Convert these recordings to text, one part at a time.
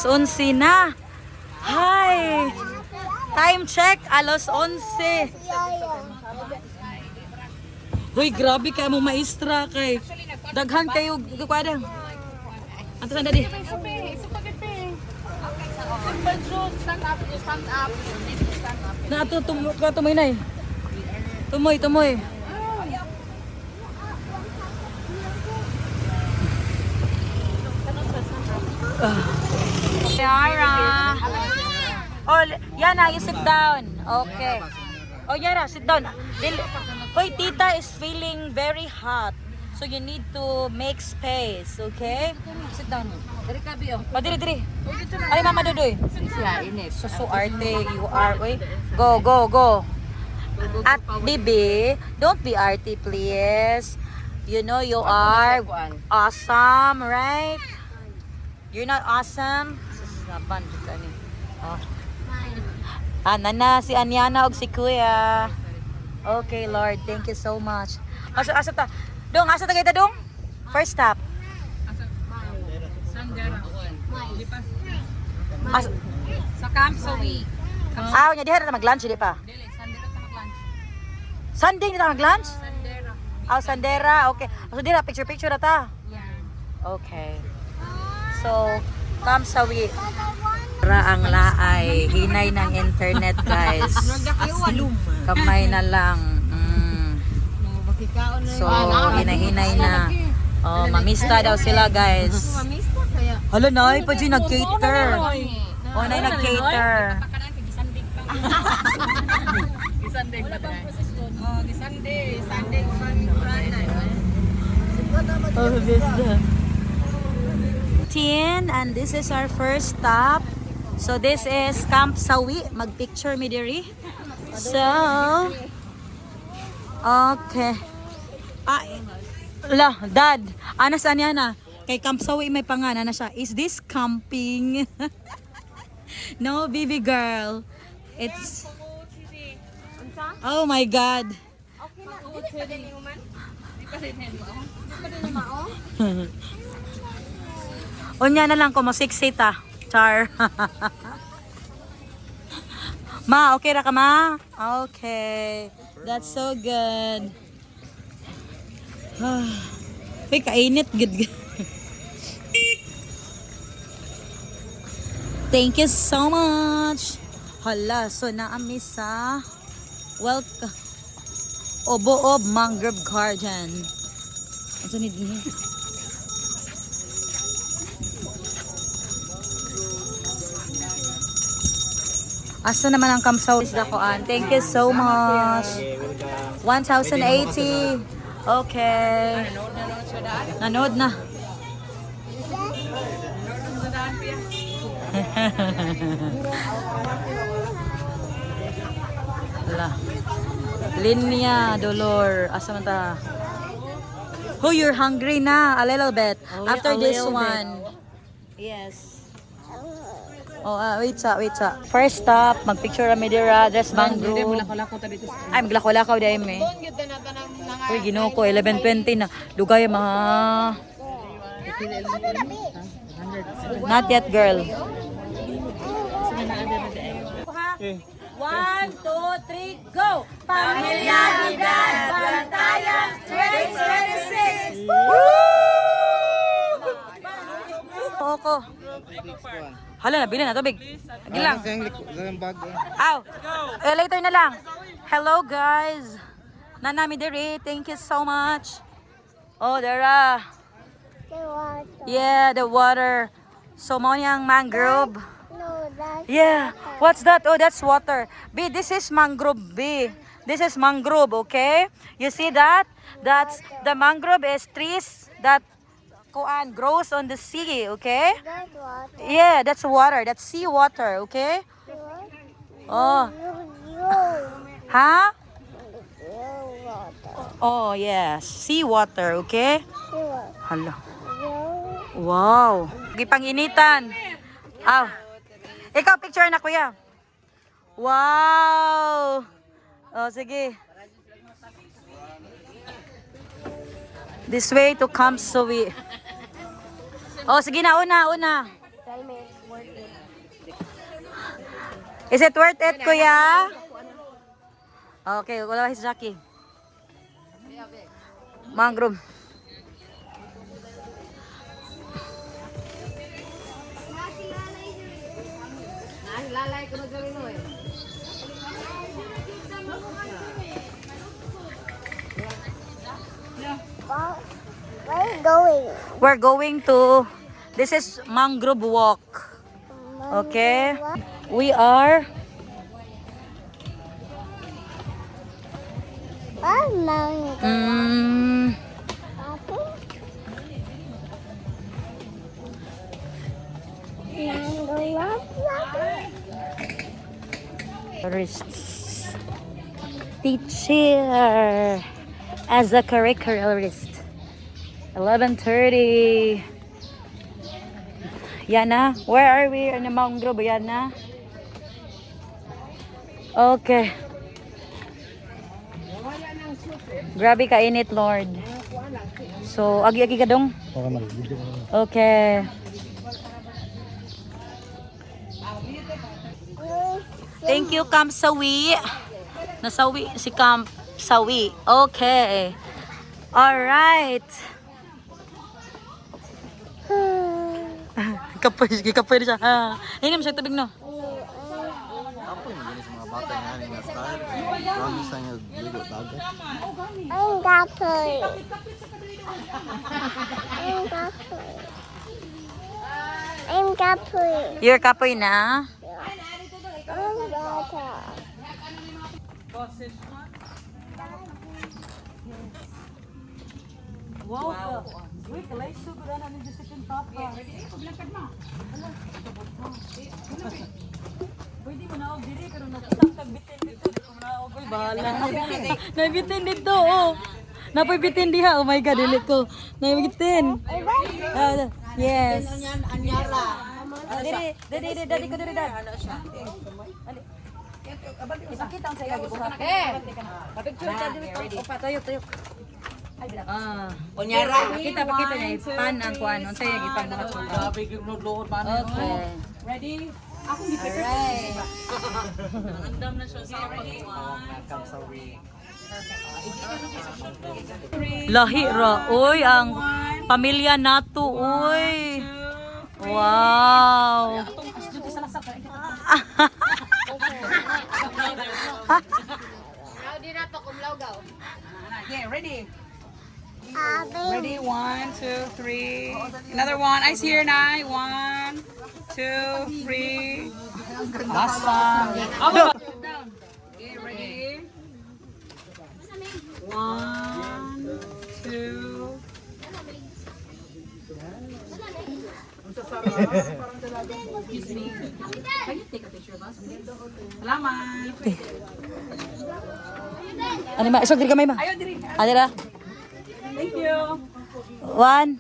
11 na. Hi! Time check, alas 11. Hoy, grabe kayo mo maestra kay. Daghan kayo kukwada. Anto sanda di? Na ato tumoy na eh. Tumoy. Yara. Oh, Yana, you sit down. Okay. Oh, Yara, sit down. Hoy, tita is feeling very hot. So you need to make space, okay? Sit down. Oh, diri. Ay, Mama Dodoy. So arte, you are. Wait. Go. At Bibi, don't be arty, please. You know you are awesome, right? You're not awesome? Oh. Nana, si Anyana og si Kuya. Okay, Lord, thank you so much. Asa ta? Dong, asa ta kita dong? First stop. Sa Camp Sawi. Nya diha na mag-lunch di pa. Sunday na mag-lunch? Sandera. Okay. So dira picture na ta. Okay. So, Camp Sawi. Para ang laay, hinay ng internet, guys. Kamay na lang. So, hinay na. Oh, mamista daw sila, guys. Hala na, pa dyan nag-cater. Oh, na nag-cater. Gisanday ba tayo? Oh, Sunday Friday. Oh, this and this is our first stop. So this is Camp Sawi. Mag-picture mi diri. So, okay. Dad, anas anya na. Kay Camp Sawi may pangalan na siya. Is this camping? No, baby girl. It's oh my God. Unya na lang ko mo 6 ta. Char. Ma, okay ra ka ma? Okay. That's so good. Uy, kainit good. Thank you so much. Hala, so naami sa welcome Oboob Mangrove Garden. Ano ni din? Asa naman ang Camp Sawi dakoan? Thank you so much. 1,080. Okay. Nanood na. Linya, Dolor. Asa man ta? Oh, you're hungry na a little bit. After this one. Yes. Oh, wait sa. First stop, magpicture kami dira, dress mangrove. Ay, maglakaw-lakaw dahil me. Uy, ginoo ko, 11:20 na. Dugay ma. Not yet, girl. 1, 2, 3, go! Pamilyalidad Bantayan 2026! Oko. Hala, nabili na tubig. Lagi lang. Aw. Later na lang. Hello, guys. Nanami diri. Thank you so much. Oh, Dara. Yeah, the water. So, mo niyang mangrove. Yeah. What's that? Oh, that's water. B, this is mangrove, B. This is mangrove, okay? You see that? That's the mangrove is trees that grows on the sea, okay? Yeah, that's water. That's sea water, okay? Oh. Huh? Oh, yes. Sea water, okay? Hala. Wow. Gipanginitan. Aw. Ikaw, picture na, kuya. Wow. Oh, sige. This way to Camp Sawi. Oh, sige na, una. Is it worth it, kuya? Okay, wala si Jackie. Mangrove. Lalay ko na gawin mo eh. Where are you going? We're going to, this is Mangrove Walk. Okay? We are, Oh, mango. Apple? Mango apple? tourists. Teacher as a curricularist. 11:30. Yana, where are we? In the mangrove, Yana? Okay. Grabe kainit, Lord. So, agi-agi ka dong? Okay. Thank you, Camp Sawi. Nasawi si Camp Sawi. Okay. Alright. Kapoy siya. Hindi mo siya tubig, no? Apa yung jenis mga bata nga rin na style? Kami sa nga ligo dagat. I'm Gapoy. I'm Gapoy. I'm Gapoy. You're kapoy na? I'm Bata. Wow. Wait, kalay so ko na ni second papa. Pwede mo na og diri pero nakita bitin dito. Ko na og bahala. Nabitin dito oh. Napoy bitin diha. Oh my god, dili ko. Nabitin. Yes. Diri ko diri dad. Ano siya? Ipakita ang sayo gibuhat. Papicture ta dito. Opa, tuyok. Kunyara. Pakita niya pan ang kuan unsa yung ipagbuhat ko. Grabe yung nagluhod man. Okay. Ready? Ako hindi Alright. Andam na siya sa ready. Lahi ra. Uy, ang pamilya nato, uy. Wow. Okay, ready? Abby. Ready? 1, 2, 3. Another one. Eyes here, Nai. 1, 2, 3. Awesome. Okay, ready? 1, 2. Excuse me. Can you take a picture of us? Salamat. Ano ma? Isog diri kamay ma. Ayaw, diri. Adira. Thank you. 1.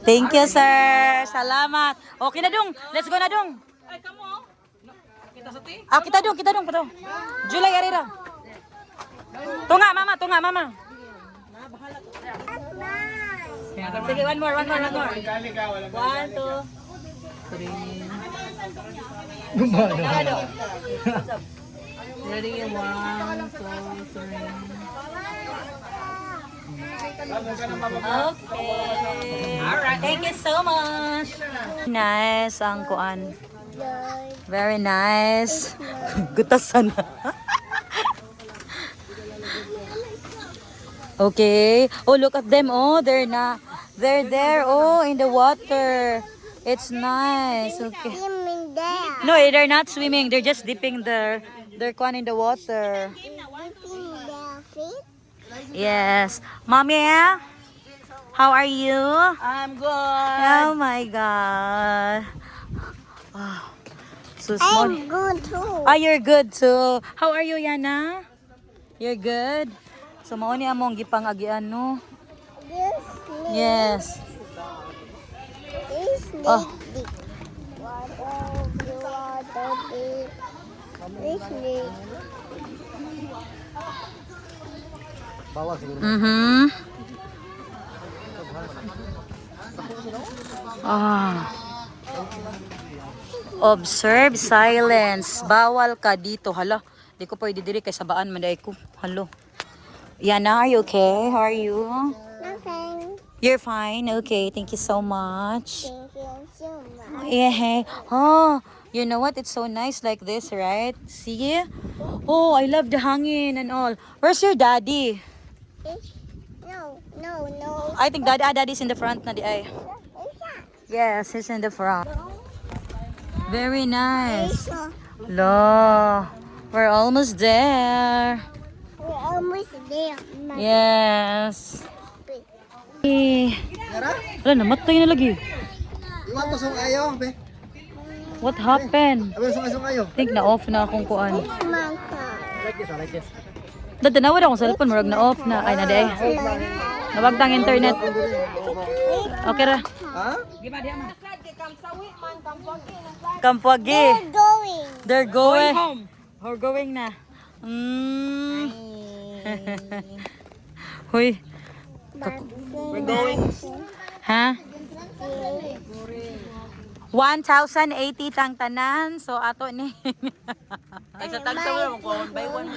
Thank you, sir. Salamat. Okay na dong. Let's go na dong. Ay, come on. Kita sa ti? Kita dong, pato. July arira. Tunga, mama. Sige, one more. 1, 2. 3. Ready? 1, 2, 3. Okay. Alright. Thank you so much. Nice ang kuan. Very nice. Gutasan na. Okay. Oh, look at them. Oh, they're there. Oh, in the water. It's nice. Okay. Swimming there. No, they're not swimming. They're just dipping their kuan in the water. Dipping their feet. Yes. Mommy, how are you? I'm good. Oh my God. Oh, so small. I'm good too. Ah, you're good too. How are you, Yana? You're good? So, mauni among gipang-agian, no? This Yes. Oh. Oh. Water deep. This deep. Bawa siguro. Mm-hmm. Ah. Observe silence. Bawal ka dito. Hala, di ko pwede diri kay sabaan man ko. Halo. Yana, are you okay? How are you? Nothing. You're fine. Okay, thank you so much. Thank you so much. Yeah. Oh, you know what? It's so nice like this, right? See? Oh, I love the hangin and all. Where's your daddy? No. I think daddy's in the front na di ay. Yes, he's in the front. Very nice. Lo, we're almost there. We're almost there. Yes. Eh, wala, namatay na lagi. Iwan to sung ayo, be. What happened? Abang sung ayo. Think na-off na akong kuan. Mangka. Like this. Dadanawa akong cellphone, murag na-off na. Ay, na di ay. Nabagtang internet. Okay ra. Ha? Kampuagi. Going. They're going. Home. We're going na. Mm. Hoy. We're going. Ha? 1,080 tang tanan. So, ato ni. Ay, sa tagsa mo, one by one.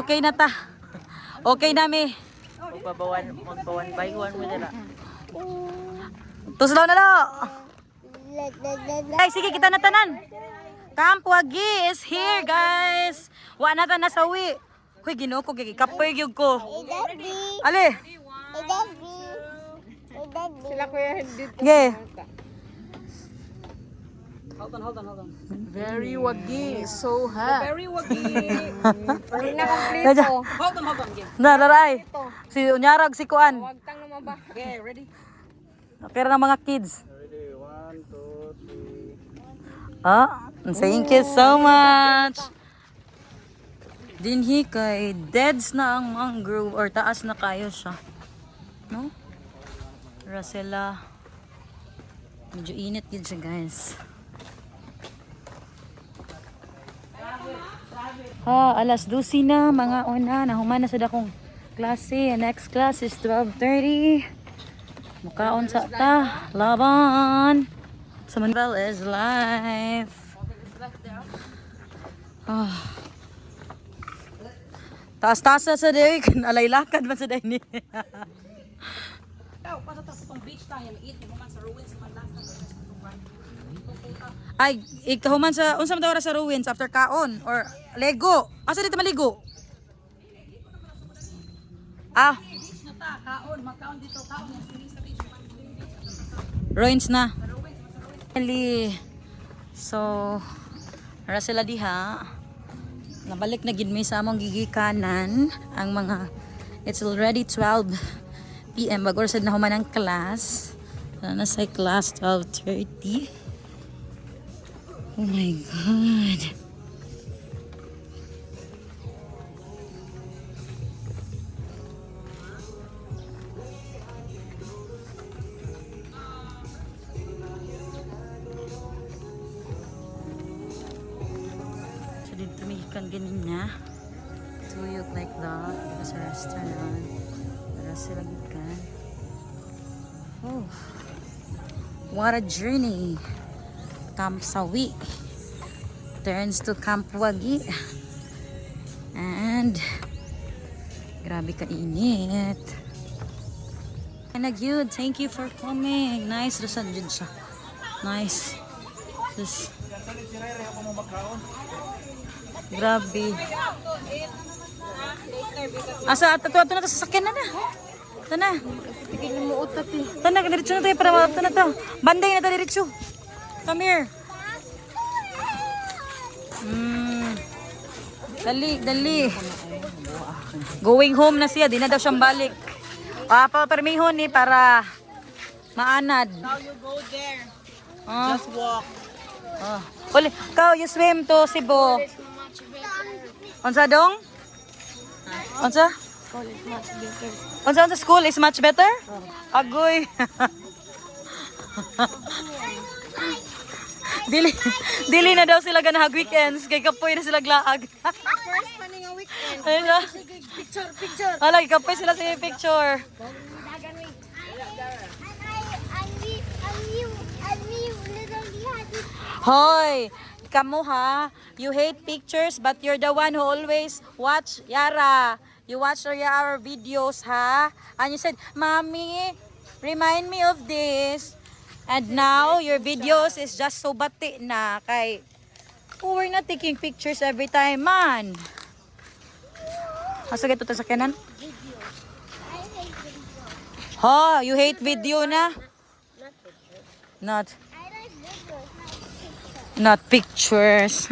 Okay na ta. Okay na mi. Magpabawan by one mo nila. Tuslaw na lo. Ay, sige, kita na tanan. Camp Wagi is here, guys. Wa na ta nasawi. Hoy, ginoo ko, kapoy gyud ko. Ali. Sila kuya hindi. Yeah. Hold on. Very wagi, so hot. Very wagi. Hindi na kompleto. Hold on. Okay, Nararay. Si Unyarag, si Kuan. Wag tang naman ba? okay, ready? Okay na mga kids. Ready, 1, 2, 3. Thank you so much. Dinhi kay deads na ang mangrove or taas na kayo siya. No? Para sila medyo init yun siya, guys. Alas 12 na mga una. Nahuman na sa dakong klase. Next class is 12:30. Mukaon sa ta. Laban. Samanval is live. Taas-taas na sa day. Alay lakad man sa day ni. Itong beach tayo, eat mo sa ruins man last. Ay, ikahuman sa unsa man daw ra sa ruins after kaon or Lego. Asa dito maligo? Ah, Beach na ta, kaon, magkaon dito, kaon yung swimming sa beach. ruins na. So, ara sila diha. Nabalik na gid mi sa among gigikanan ang mga it's already 12 PM bag-or sad na human ang class. Na sa class 12:30. Oh my God. So dito may ikan ganin niya. Tuyok like that. Dito sa restaurant. Para sila ikan. Oh. What a journey. Camp Sawi turns to Camp Wagi. And grabe ka init. And good, thank you for coming. Nice rasan jud siya. Nice. This. Grabe. Asa ato na sa sasakyan na. Tana. Tigil mo utat eh. Tana, diretso na tayo para mato na to. Banday na tayo diretso. Come here. Dali. Going home na siya. Di na daw siyang balik. Papermihon ni para maanad. Now you go there. Ah. Just walk. Uli, ikaw, you swim to Cebu. Unsa dong? Unsa? Unsa school is much better? Agoy. Dili na daw sila ganahag weekends kay kapoy na sila glaag. First pa nga weekend. Ayun. Picture. Hala, kapoy sila sa picture. Hoy, kamu ha, you hate pictures but you're the one who always watch Yara. You watch our videos ha. And you said, Mommy, remind me of this. And now your videos is just so bati na kay we're not taking pictures every time man. Asa gato ta sa kanan? Ha, you hate video na? Not I like videos, not pictures.